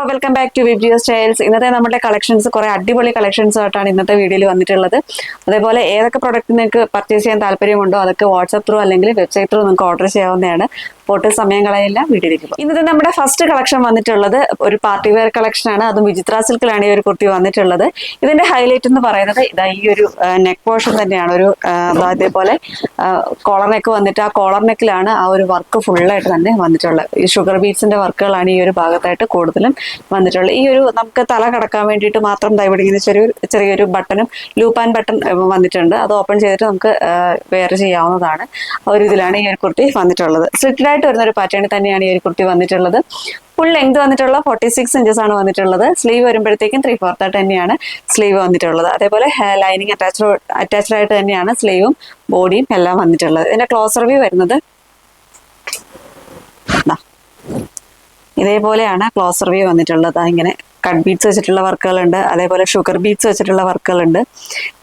Welcome back to Vibgyor styles. ഇന്നത്തെ നമ്മുടെ collections കുറെ അടിപൊളി കളക്ഷൻസ് ആയിട്ടാണ് ഇന്നത്തെ വീഡിയോയിൽ വന്നിട്ടുള്ളത്. അതേപോലെ ഏതൊക്കെ പ്രൊഡക്റ്റ് നിങ്ങൾക്ക് പർച്ചേസ് ചെയ്യാൻ താല്പര്യമുണ്ടോ അതൊക്കെ വാട്സ്ആപ്പ് ത്രൂ അല്ലെങ്കിൽ വെബ്സൈറ്റ് ത്രൂ നിങ്ങൾക്ക് ഓർഡർ ചെയ്യാവുന്നതാണ്. പോട്ട് സമയം കളയില്ല, വീഡിയോയിലേക്ക് പോകും. ഇന്നത്തെ നമ്മുടെ ഫസ്റ്റ് കളക്ഷൻ വന്നിട്ടുള്ളത് ഒരു പാർട്ടി വെയർ കളക്ഷൻ ആണ്. അതും വിചിത്ര സിൽക്കിലാണ് ഈ ഒരു കുർത്തി വന്നിട്ടുള്ളത്. ഇതിന്റെ ഹൈലൈറ്റ് എന്ന് പറയുന്നത് ഇതാ ഈ ഒരു നെക്ക് പോർഷൻ തന്നെയാണ്. ഒരു അതേപോലെ കോളർ നെക്ക് വന്നിട്ട് ആ കോളർ നെക്കിലാണ് ആ ഒരു വർക്ക് ഫുള്ളായിട്ട് തന്നെ വന്നിട്ടുള്ളത്. ഈ ഷുഗർ ബീഡ്സിന്റെ വർക്കുകളാണ് ഈ ഒരു ഭാഗത്തായിട്ട് കൂടുതലും വന്നിട്ടുള്ളത്. ഈ ഒരു നമുക്ക് തല കടക്കാൻ വേണ്ടിയിട്ട് മാത്രം ഇവിടെ ഇങ്ങനെ ചെറിയൊരു ബട്ടണും ലൂപ്പ് ആൻഡ് ബട്ടൺ വന്നിട്ടുണ്ട്. അത് ഓപ്പൺ ചെയ്തിട്ട് നമുക്ക് വെയർ ചെയ്യാവുന്നതാണ്. ഒരു ഇതിലാണ് ഈ ഒരു കുർത്തി വന്നിട്ടുള്ളത്. സ്ട്രിക്റ്റ് ആയിട്ട് വരുന്ന ഒരു പാറ്റേണിൽ തന്നെയാണ് ഈ ഒരു കുർത്തി വന്നിട്ടുള്ളത്. ഫുൾ ലെങ്ത് വന്നിട്ടുള്ള 46 ഇഞ്ചസ് ആണ് വന്നിട്ടുള്ളത്. സ്ലീവ് വരുമ്പോഴത്തേക്കും 3/4 തന്നെയാണ് സ്ലീവ് വന്നിട്ടുള്ളത്. അതേപോലെ ലൈനിങ് അറ്റാച്ച്ഡ് ആയിട്ട് തന്നെയാണ് സ്ലീവും ബോഡിയും എല്ലാം വന്നിട്ടുള്ളത്. ഇതിന്റെ ക്ലോസർ വ്യൂ വരുന്നത് ഇതേപോലെയാണ് ക്ലോസർ വ്യൂ വന്നിട്ടുള്ളത്. ഇങ്ങനെ കട്ട് ബീഡ്സ് വെച്ചിട്ടുള്ള വർക്കുകളുണ്ട്, അതേപോലെ ഷുഗർ ബീഡ്സ് വെച്ചിട്ടുള്ള വർക്കുകളുണ്ട്,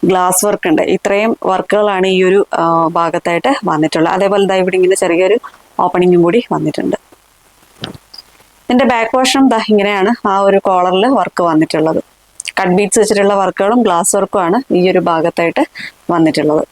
ഗ്ലാസ് വർക്ക് ഉണ്ട്. ഇത്രയും വർക്കുകളാണ് ഈ ഒരു ഭാഗത്തായിട്ട് വന്നിട്ടുള്ളത്. അതേപോലെ ഇവിടെ ഇങ്ങനെ ചെറിയൊരു ഓപ്പണിങ്ങും കൂടി വന്നിട്ടുണ്ട്. ഇതിന്റെ ബാക്ക് പോർഷനും ഇങ്ങനെയാണ് ആ ഒരു കോളറിൽ വർക്ക് വന്നിട്ടുള്ളത്. കട്ട് ബീഡ്സ് വെച്ചിട്ടുള്ള വർക്കുകളും ഗ്ലാസ് വർക്കും ആണ് ഈ ഒരു ഭാഗത്തായിട്ട് വന്നിട്ടുള്ളത്.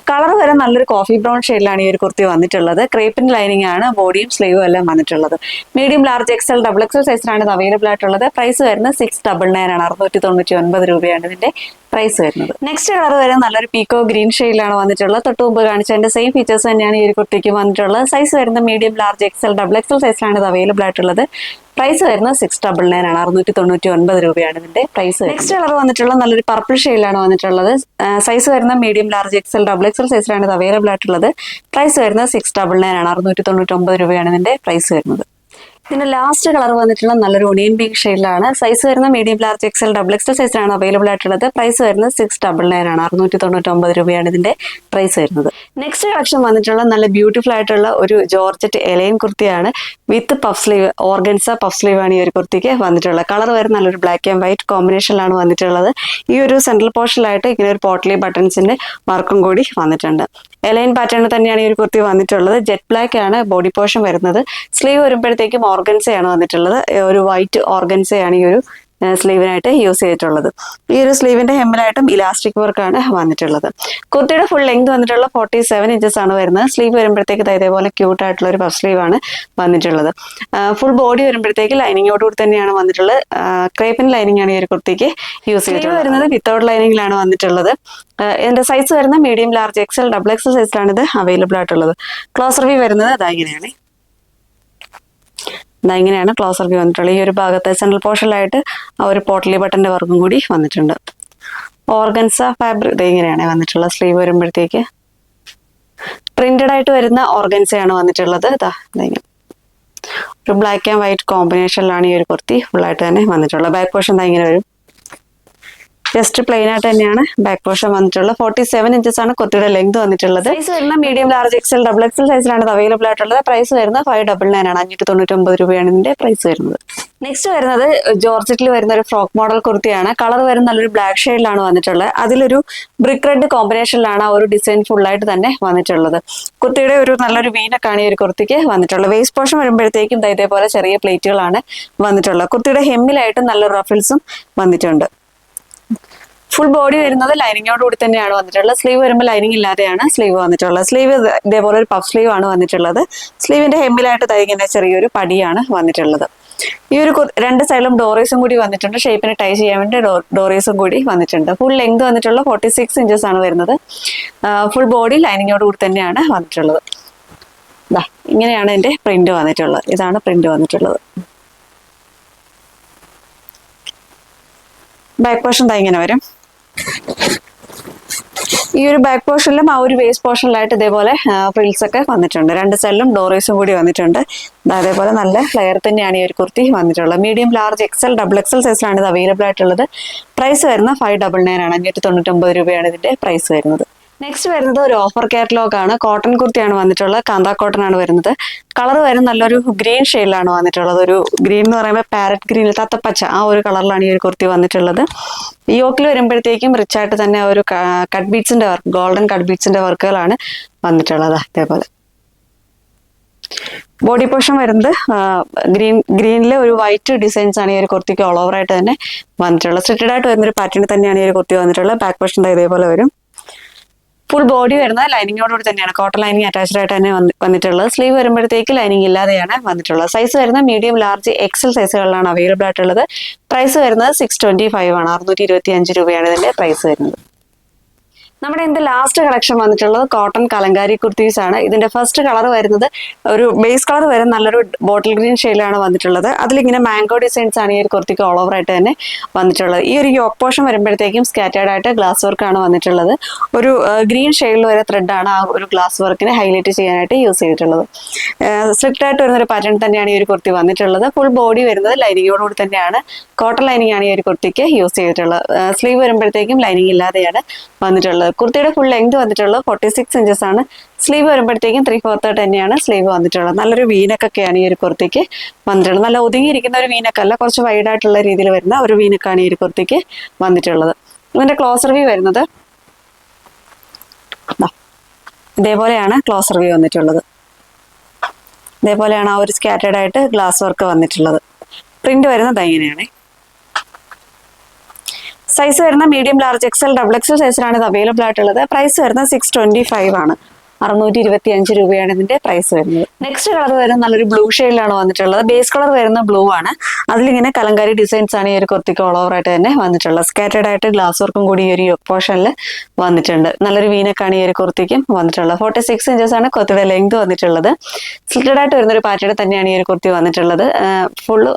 കളർ വരെ നല്ലൊരു കോഫി ബ്രൗൺ ഷെയ്ഡിലാണ് ഈ ഒരു കുർത്തി വന്നിട്ടുള്ളത്. ക്രേപ്പിൻ ലൈനിങ് ആണ് ബോഡിയും സ്ലീവും എല്ലാം വന്നിട്ടുള്ളത്. Medium large XL double XL സൈസിലാണ് ഇത് അവൈലബിൾ ആയിട്ടുള്ളത്. പ്രൈസ് വരുന്നത് 699 ആണ്. 699 രൂപയാണ് ഇതിന്റെ പ്രൈസ് വരുന്നത്. നെക്സ്റ്റ് കളർ വരെ നല്ലൊരു പീക്കോ ഗ്രീൻ ഷെയ്ഡിലാണ് വന്നിട്ടുള്ളത്. തൊട്ട് മുമ്പ് കാണിച്ചതിന്റെ സെയിം ഫീച്ചേഴ്സ് തന്നെയാണ് ഈ ഒരു കുർത്തിക്ക് വന്നിട്ടുള്ളത്. സൈസ് വരുന്നത് medium large XL double XL സൈസിലാണ് ഇത് അവൈലബിൾ ആയിട്ടുള്ളത്. പ്രൈസ് വരുന്നത് 699 ആണ്. 699 രൂപയാണ് ഇതിന്റെ പ്രൈസ്. നെക്സ്റ്റ് കളർ വന്നിട്ടുള്ള നല്ലൊരു പർപ്പിൾ ഷെയ്ഡിലാണ് വന്നിട്ടുള്ളത്. സൈസ് വരുന്ന medium large XL double XL സൈസിലാണ് ഇത് അവൈലബിൾ ആയിട്ടുള്ളത്. പ്രൈസ് വരുന്നത് 699 ആണ്. 699 രൂപയാണ് ഇതിന്റെ പ്രൈസ് വരുന്നത്. ഇതിന്റെ ലാസ്റ്റ് കളർ വന്നിട്ടുള്ള നല്ലൊരു ഒണിയൻ പിങ്ക് ഷെയ്ഡിലാണ്. സൈസ് വരുന്ന medium large XL double XL സൈസിലാണ് അവൈലബിൾ ആയിട്ടുള്ളത്. പ്രൈസ് വരുന്നത് 699 ആണ്. 699 രൂപയാണ് ഇതിന്റെ പ്രൈസ് വരുന്നത്. നെക്സ്റ്റ് കളക്ഷൻ വന്നിട്ടുള്ള നല്ല ബ്യൂട്ടിഫുൾ ആയിട്ടുള്ള ഒരു ജോർജറ്റ് എലൈൻ കുർത്തിയാണ്. With puff sleeve, organza puff sleeve ആണ് ഈ ഒരു കുർത്തിക്ക് വന്നിട്ടുള്ളത്. കളർ വരുന്ന നല്ലൊരു ബ്ലാക്ക് ആൻഡ് വൈറ്റ് കോമ്പിനേഷനിലാണ് വന്നിട്ടുള്ളത്. ഈ ഒരു സെൻട്രൽ പോർഷനിലായിട്ട് ഇങ്ങനെ ഒരു പോട്ട്ലി ബട്ടൺസിന്റെ വർക്കും കൂടി വന്നിട്ടുണ്ട്. എലൈൻ പാറ്റേണിൽ തന്നെയാണ് ഈ ഒരു കുർത്തി വന്നിട്ടുള്ളത്. ജെറ്റ് ബ്ലാക്ക് ആണ് ബോഡി പോർഷൻ വരുന്നത്. സ്ലീവ് വരുമ്പോഴത്തേക്കും ഓർഗൻസയാണ് വന്നിട്ടുള്ളത്. ഒരു വൈറ്റ് ഓർഗൻസയാണ് ഈ ഒരു സ്ലീവിനായിട്ട് യൂസ് ചെയ്തിട്ടുള്ളത്. ഈ ഒരു സ്ലീവിന്റെ ഹെമ്മിലായിട്ടും ഇലാസ്റ്റിക് വർക്കാണ് വന്നിട്ടുള്ളത്. കുർത്തിയുടെ ഫുൾ ലെങ്ത് വന്നിട്ടുള്ള 47 ഇഞ്ചസ് ആണ് വരുന്നത്. സ്ലീവ് വരുമ്പോഴത്തേക്ക് ഇതേപോലെ ക്യൂട്ട് ആയിട്ടുള്ള ഒരു പഫ് സ്ലീവ് ആണ് വന്നിട്ടുള്ളത്. ഫുൾ ബോഡി വരുമ്പോഴത്തേക്ക് ലൈനിങ്ങോടുകൂടി തന്നെയാണ് വന്നിട്ടുള്ളത്. ക്രേപ്പിൻ ലൈനിങ് ആണ് ഈ ഒരു കുർത്തിക്ക് യൂസ് ചെയ്തിട്ടുള്ളത്. വരുന്നത് വിത്തൗട്ട് ലൈനിങ്ങിലാണ് വന്നിട്ടുള്ളത്. ഇതിന്റെ സൈസ് വരുന്ന medium large XL double XL സൈസിലാണ് ഇത് അവൈലബിൾ ആയിട്ടുള്ളത്. ക്ലോസർ വ്യൂ വരുന്നത് ഇങ്ങനെയാണ്. ഇങ്ങനെയാണ് ക്ലോസർ വ്യൂ വന്നിട്ടുള്ളത്. ഈ ഒരു ഭാഗത്ത് സെൻട്രൽ പോർഷനിലായിട്ട് ആ ഒരു പോട്ട്ലി ബട്ടന്റെ വർക്കും കൂടി വന്നിട്ടുണ്ട്. ഓർഗൻസ ഫാബ്രിക് ഇങ്ങനെയാണ് വന്നിട്ടുള്ളത്. സ്ലീവ് വരുമ്പോഴത്തേക്ക് പ്രിന്റഡ് ആയിട്ട് വരുന്ന ഓർഗൻസയാണ് വന്നിട്ടുള്ളത്. ഒരു ബ്ലാക്ക് ആൻഡ് വൈറ്റ് കോമ്പിനേഷനിലാണ് ഈ ഒരു കുർത്തി ഫുള്ളായിട്ട് തന്നെ വന്നിട്ടുള്ളത്. ബാക്ക് പോർഷൻ ഇങ്ങനെ വരും. ജസ്റ്റ് പ്ലെയിൻ ആയിട്ട് തന്നെയാണ് ബാക്ക് പോർഷൻ വന്നിട്ടുള്ളത്. 47 ഇഞ്ചസ് ആണ് കുർത്തിയുടെ ലെങ്ത് വന്നിട്ടുള്ളത്. സൈസ് വരുന്ന medium large XL double XL സൈസിലാണ് ഇത് അവൈലബിൾ ആയിട്ടുള്ളത്. പ്രൈസ് വരുന്നത് 599 ആണ്. 599 രൂപയാണ് ഇതിന്റെ പ്രൈസ് വരുന്നത്. നെക്സ്റ്റ് വരുന്നത് ജോർജറ്റിൽ വരുന്ന ഒരു ഫ്രോക്ക് മോഡൽ കുർത്തിയാണ്. കളർ വരുന്ന നല്ലൊരു ബ്ലാക്ക് ഷെയ്ഡിലാണ് വന്നിട്ടുള്ളത്. അതിലൊരു ബ്രിക്ക് റെഡ് കോമ്പിനേഷനിലാണ് ആ ഒരു ഡിസൈൻ ഫുള്ളായിട്ട് തന്നെ വന്നിട്ടുള്ളത്. കുർത്തിയുടെ ഒരു നല്ലൊരു വീനക്കാണ് ഈ ഒരു കുർത്തിക്ക് വന്നിട്ടുള്ളത്. വേസ്റ്റ് പോർഷൻ വരുമ്പോഴത്തേക്കും ഇതേപോലെ ചെറിയ പ്ലേറ്റുകളാണ് വന്നിട്ടുള്ളത്. കുർത്തിയുടെ ഹെമ്മിലായിട്ട് നല്ലൊരു റഫിൾസും വന്നിട്ടുണ്ട്. ഫുൾ ബോഡി വരുന്നത് ലൈനിങ്ങോട് കൂടി തന്നെയാണ് വന്നിട്ടുള്ളത്. സ്ലീവ് വരുമ്പോൾ ലൈനിങ് ഇല്ലാതെയാണ് സ്ലീവ് വന്നിട്ടുള്ളത്. സ്ലീവ് ഇതേപോലെ ഒരു പഫ് സ്ലീവ് ആണ് വന്നിട്ടുള്ളത്. സ്ലീവിന്റെ ഹെമ്മിലായിട്ട് ഇങ്ങനെ ചെറിയൊരു പടിയാണ് വന്നിട്ടുള്ളത്. ഈ ഒരു രണ്ട് സൈഡിലും ഡോറീസും കൂടി വന്നിട്ടുണ്ട്. ഷേപ്പിന് ടൈ ചെയ്യാൻ വേണ്ടി ഡോറീസും കൂടി വന്നിട്ടുണ്ട്. ഫുൾ ലെങ്ത് വന്നിട്ടുള്ള 46 ഇഞ്ചസ് ആണ് വരുന്നത്. ഫുൾ ബോഡി ലൈനിങ്ങോട് കൂടി തന്നെയാണ് വന്നിട്ടുള്ളത്. ഇങ്ങനെയാണ് ഇതിന്റെ പ്രിന്റ് വന്നിട്ടുള്ളത്. ഇതാണ് പ്രിന്റ് വന്നിട്ടുള്ളത്. ബാക്ക് പോർഷൻ ഇങ്ങനെ വരും. ഈ ഒരു ബാക്ക് പോർഷനിലും ആ ഒരു വേസ്റ്റ് പോർഷനിലായിട്ട് ഇതേപോലെ ഫ്രിൽസ് ഒക്കെ വന്നിട്ടുണ്ട്. രണ്ട് സൈഡിലും ഡോറീസും കൂടി വന്നിട്ടുണ്ട്. അതേപോലെ നല്ല ഫ്ലെയർ തന്നെയാണ് ഈ ഒരു കുർത്തി വന്നിട്ടുള്ളത്. Medium large XL double XL സൈസിലാണ് ഇത് അവൈലബിൾ ആയിട്ടുള്ളത്. പ്രൈസ് വരുന്നത് 599 ആണ്. 599 രൂപയാണ് ഇതിന്റെ പ്രൈസ് വരുന്നത്. നെക്സ്റ്റ് വരുന്നത് ഒരു ഓഫർ കാറ്റലോഗ് ആണ്. കോട്ടൺ കുർത്തിയാണ് വന്നിട്ടുള്ളത്. കാന്ത കോട്ടൺ ആണ് വരുന്നത്. കളർ വരും നല്ലൊരു ഗ്രീൻ ഷെയ്ഡിലാണ് വന്നിട്ടുള്ളത്. ഒരു ഗ്രീൻ എന്ന് പറയുമ്പോൾ പാരറ്റ് ഗ്രീൻ, തത്തപ്പച്ച ആ ഒരു കളറിലാണ് ഈ ഒരു കുർത്തി വന്നിട്ടുള്ളത്. യോക്കിൽ വരുമ്പോഴത്തേക്കും റിച്ച് ആയിട്ട് തന്നെ ഒരു കട്ട് ബീഡ്സിന്റെ വർക്ക്, ഗോൾഡൻ കട്ട് ബീഡ്സിന്റെ വർക്കുകളാണ് വന്നിട്ടുള്ളത്. അതേപോലെ ബോഡി പോർഷൻ വരുന്നത് ഗ്രീനിലെ ഒരു വൈറ്റ് ഡിസൈൻസ് ആണ് ഈ ഒരു കുർത്തിക്ക് ഓൾ ഓവർ ആയിട്ട് തന്നെ വന്നിട്ടുള്ളത്. സ്ട്രിറ്റഡ് ആയിട്ട് വരുന്ന ഒരു പാറ്റേൺ തന്നെയാണ് ഈ ഒരു കുർത്തി വന്നിട്ടുള്ളത്. ബാക്ക് പോർഷൻ ഇതേപോലെ വരും. ഫുൾ ബോഡി വരുന്നത് ലൈനിങ്ങോടുകൂടി തന്നെയാണ്, കോട്ടൺ ലൈനിങ് അറ്റാച്ച്ഡ് ആയിട്ട് തന്നെ വന്നിട്ടുള്ളത്. സ്ലീവ് വരുമ്പോഴത്തേക്ക് ലൈനിങ് ഇല്ലാതെയാണ് വന്നിട്ടുള്ളത്. സൈസ് വരുന്നത് മീഡിയം, ലാർജ്, എക്സൽ സൈസുകളിലാണ് അവൈലബിൾ ആയിട്ടുള്ളത്. പ്രൈസ് വരുന്നത് 625 ആണ്. 625 രൂപയാണ് ഇതിന്റെ പ്രൈസ് വരുന്നത്. നമ്മുടെ ഇതിന്റെ ലാസ്റ്റ് കളക്ഷൻ വന്നിട്ടുള്ളത് കോട്ടൺ കലങ്കാരി കുർത്തീസ് ആണ്. ഇതിന്റെ ഫസ്റ്റ് കളർ വരുന്നത് ഒരു ബേസ് കളർ വരുന്ന നല്ലൊരു ബോട്ടിൽ ഗ്രീൻ ഷെയ്ഡിലാണ് വന്നിട്ടുള്ളത്. അതിലിങ്ങനെ മാംഗോ ഡിസൈൻസ് ആണ് ഈ ഒരു കുർത്തിക്ക് ഓൾ ഓവർ ആയിട്ട് തന്നെ വന്നിട്ടുള്ളത്. ഈ ഒരു യോക്ക് പോർഷൻ വരുമ്പോഴത്തേക്കും സ്കാറ്റേർഡ് ആയിട്ട് ഗ്ലാസ് വർക്ക് ആണ് വന്നിട്ടുള്ളത്. ഒരു ഗ്രീൻ ഷെയ്ഡിൽ വരെ ത്രെഡ് ആണ് ആ ഒരു ഗ്ലാസ് വർക്കിനെ ഹൈലൈറ്റ് ചെയ്യാനായിട്ട് യൂസ് ചെയ്തിട്ടുള്ളത്. സ്ട്രിക്റ്റ് ആയിട്ട് വരുന്ന ഒരു പാറ്റേൺ തന്നെയാണ് ഈ ഒരു കുർത്തി വന്നിട്ടുള്ളത്. ഫുൾ ബോഡി വരുന്നത് ലൈനിങ്ങോടുകൂടി തന്നെയാണ്, കോട്ടൺ ലൈനിങ് ആണ് ഈ ഒരു കുർത്തിക്ക് യൂസ് ചെയ്തിട്ടുള്ളത്. സ്ലീവ് വരുമ്പോഴത്തേക്കും ലൈനിങ് ഇല്ലാതെയാണ് വന്നിട്ടുള്ളത്. കുർത്തിയുടെ ഫുൾ ലെങ്ത് വന്നിട്ടുള്ളത് 46 ഇഞ്ചസ് ആണ്. സ്ലീവ് വരുമ്പോഴത്തേക്കും 3/4 തന്നെയാണ് സ്ലീവ് വന്നിട്ടുള്ളത്. നല്ലൊരു വീനക്കൊക്കെയാണ് ഈ ഒരു കുർത്തിക്ക് വന്നിട്ടുള്ളത്. നല്ല ഒതുങ്ങിയിരിക്കുന്ന ഒരു വീനക്കല്ല, കുറച്ച് വൈഡ് ആയിട്ടുള്ള രീതിയിൽ വരുന്ന ഒരു വീനക്കാണ് ഈ ഒരു കുർത്തിക്ക് വന്നിട്ടുള്ളത്. ഇതിന്റെ ക്ലോസർ വ്യൂ വരുന്നത് ഇതേപോലെയാണ് ക്ലോസർ വ്യൂ വന്നിട്ടുള്ളത്. ഇതേപോലെയാണ് ആ ഒരു സ്കാറ്റേർഡ് ആയിട്ട് ഗ്ലാസ് വർക്ക് വന്നിട്ടുള്ളത്. പ്രിന്റ് വരുന്നത് ഇങ്ങനെയാണ്. സൈസ് വരുന്ന medium, large, XL, double XL സൈസിലാണ് ഇത് അവൈലബിൾ ആയിട്ടുള്ളത്. പ്രൈസ് വരുന്നത് 625 ആണ്. 625 രൂപയാണ് ഇതിന്റെ പ്രൈസ് വരുന്നത്. നെക്സ്റ്റ് കളർ വരുന്നത് നല്ലൊരു ബ്ലൂ ഷെയ്ഡിലാണ് വന്നിട്ടുള്ളത്. ബേസ് കളർ വരുന്ന ബ്ലൂ ആണ്. അതിലിങ്ങനെ കലങ്കാരി ഡിസൈൻസ് ആണ് ഈ ഒരു കുർത്തിക്ക് ഓൾ ഓവർ ആയിട്ട് തന്നെ വന്നിട്ടുള്ളത്. സ്കാറ്റേർഡ് ആയിട്ട് ഗ്ലാസ് വർക്കും കൂടി ഈ ഒരു യോക്ക് പോർഷനിൽ വന്നിട്ടുണ്ട്. നല്ലൊരു വീനക്കാണ് ഈ ഒരു കുർത്തിക്കും വന്നിട്ടുള്ളത്. 46 ഇഞ്ചസ് ആണ് കുർത്തിയുടെ ലെങ്ത് വന്നിട്ടുള്ളത്. സ്ലിറ്റഡ് ആയിട്ട് വരുന്ന ഒരു പാറ്റേൺ തന്നെയാണ് ഈ ഒരു കുർത്തി വന്നിട്ടുള്ളത്. ഫുള്ള്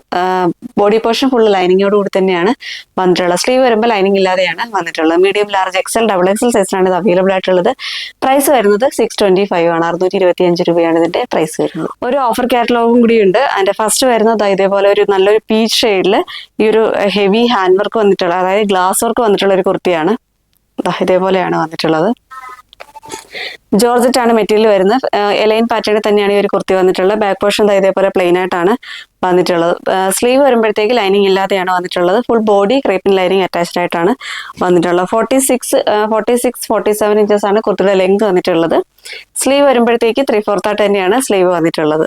ബോഡി പോർഷൻ ഫുള്ള് ലൈനിങ്ങോട് കൂടി തന്നെയാണ് വന്നിട്ടുള്ളത്. സ്ലീവ് വരുമ്പോൾ ലൈനിങ് ഇല്ലാതെയാണ് വന്നിട്ടുള്ളത്. Medium, large, XL, double XL സൈസിലാണ് ഇത് അവൈലബിൾ ആയിട്ടുള്ളത്. പ്രൈസ് വരുന്നത് 625 ആണ്. 625 രൂപയാണ് ഇതിന്റെ പ്രൈസ് വരുന്നത്. ഒരു ഓഫർ കാറ്റലോഗും കൂടി ഉണ്ട്. അതിന്റെ ഫസ്റ്റ് വരുന്നത് ഇതേപോലെ ഒരു നല്ലൊരു പീച്ച് ഷെയ്ഡിൽ ഈ ഒരു ഹെവി ഹാൻഡ് വർക്ക് വന്നിട്ടുള്ള, അതായത് ഗ്ലാസ് വർക്ക് വന്നിട്ടുള്ള ഒരു കുർത്തിയാണ്. ഇതേപോലെയാണ് വന്നിട്ടുള്ളത്. ജോർജറ്റ് ആണ് മെറ്റീരിയൽ വരുന്നത്. എലൈൻ പാറ്റേണിൽ തന്നെയാണ് ഈ ഒരു കുർത്തി വന്നിട്ടുള്ളത്. ബാക്ക് പോർഷൻ ഇതേപോലെ പ്ലെയിൻ ആയിട്ടാണ് വന്നിട്ടുള്ളത്. സ്ലീവ് വരുമ്പോഴത്തേക്ക് ലൈനിങ് ഇല്ലാതെയാണ് വന്നിട്ടുള്ളത്. ഫുൾ ബോഡി ക്രേപ്പിൻ ലൈനിങ് അറ്റാച്ച്ഡ് ആയിട്ടാണ് വന്നിട്ടുള്ളത്. 47 ഇഞ്ചസ് ആണ് കുർത്തിയുടെ ലെങ്ത് വന്നിട്ടുള്ളത്. സ്ലീവ് വരുമ്പോഴത്തേക്ക് 3/4 തന്നെയാണ് സ്ലീവ് വന്നിട്ടുള്ളത്.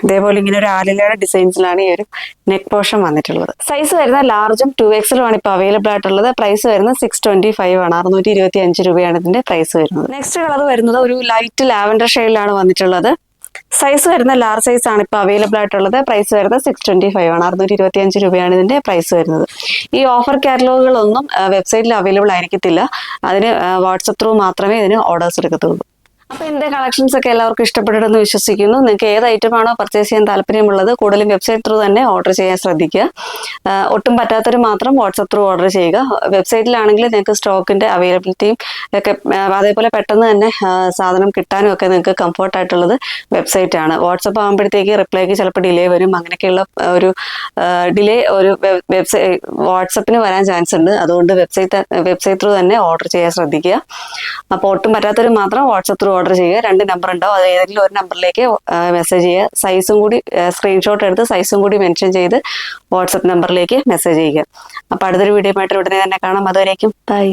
ഇതേപോലെ ഇങ്ങനെ ഒരു ആലിലയുടെ ഡിസൈൻസിലാണ് ഈ ഒരു നെക്ക് പോർഷൻ വന്നിട്ടുള്ളത്. സൈസ് വരുന്ന ലാർജും 2XL ആണ് ഇപ്പോൾ അവൈലബിൾ ആയിട്ടുള്ളത്. പ്രൈസ് വരുന്നത് 625 ആണ്. 625 രൂപയാണ് ഇതിന്റെ പ്രൈസ് വരുന്നത്. നെക്സ്റ്റ് കളർ വരുന്നത് ഒരു ലൈറ്റ് ലാവൻഡർ ഷെയ്ഡിലാണ് വന്നിട്ടുള്ളത്. സൈസ് വരുന്ന ലാർജ് സൈസ് ആണ് ഇപ്പോൾ അവൈലബിൾ ആയിട്ടുള്ളത്. പ്രൈസ് വരുന്നത് 625 ആണ്. 625 രൂപയാണ് ഇതിന്റെ പ്രൈസ് വരുന്നത്. ഈ ഓഫർ കാറ്റലോഗുകളൊന്നും വെബ്സൈറ്റിൽ അവൈലബിൾ ആയിരിക്കത്തില്ല. അതിന് വാട്സപ്പ് ത്രൂ മാത്രമേ ഇതിന് ഓർഡേഴ്സ് എടുക്കത്തുള്ളൂ. അപ്പൊ എന്റെ കളക്ഷൻസ് ഒക്കെ എല്ലാവർക്കും ഇഷ്ടപ്പെട്ടിട്ടെന്ന് വിശ്വസിക്കുന്നു. നിങ്ങൾക്ക് ഏത് ഐറ്റം ആണോ പർച്ചേസ് ചെയ്യാൻ താല്പര്യമുള്ളത് കൂടുതലും വെബ്സൈറ്റ് ത്രൂ തന്നെ ഓർഡർ ചെയ്യാൻ ശ്രദ്ധിക്കുക. ഒട്ടും പറ്റാത്തവർ മാത്രം വാട്സപ്പ് ത്രൂ ഓർഡർ ചെയ്യുക. വെബ്സൈറ്റിലാണെങ്കിൽ നിങ്ങൾക്ക് സ്റ്റോക്കിന്റെ അവൈലബിലിറ്റിയും ഒക്കെ അതേപോലെ പെട്ടെന്ന് തന്നെ സാധനം കിട്ടാനും ഒക്കെ നിങ്ങൾക്ക് കംഫർട്ട് ആയിട്ടുള്ളത് വെബ്സൈറ്റ് ആണ്. വാട്സപ്പ് ആകുമ്പോഴത്തേക്ക് റിപ്ലൈക്ക് ചിലപ്പോൾ ഡിലേ വരും. അങ്ങനെയൊക്കെയുള്ള ഒരു ഡിലേ ഒരു വാട്സപ്പിന് വരാൻ ചാൻസ് ഉണ്ട്. അതുകൊണ്ട് വെബ്സൈറ്റ് ത്രൂ തന്നെ ഓർഡർ ചെയ്യാൻ ശ്രദ്ധിക്കുക. അപ്പോൾ ഒട്ടും പറ്റാത്തവർ മാത്രം വാട്സപ്പ് ത്രൂ ഓർഡർ ചെയ്യുക. 2 നമ്പർ ഉണ്ടാവും, അത് ഏതെങ്കിലും ഒരു നമ്പറിലേക്ക് മെസ്സേജ് ചെയ്യുക. സൈസും കൂടി സ്ക്രീൻഷോട്ട് എടുത്ത് സൈസും കൂടി മെൻഷൻ ചെയ്ത് വാട്സപ്പ് നമ്പറിലേക്ക് മെസ്സേജ് ചെയ്യുക. അപ്പോൾ അടുത്തൊരു വീഡിയോ ആയിട്ട് ഉടനെ തന്നെ കാണാം. അതുവരേക്കും ബൈ.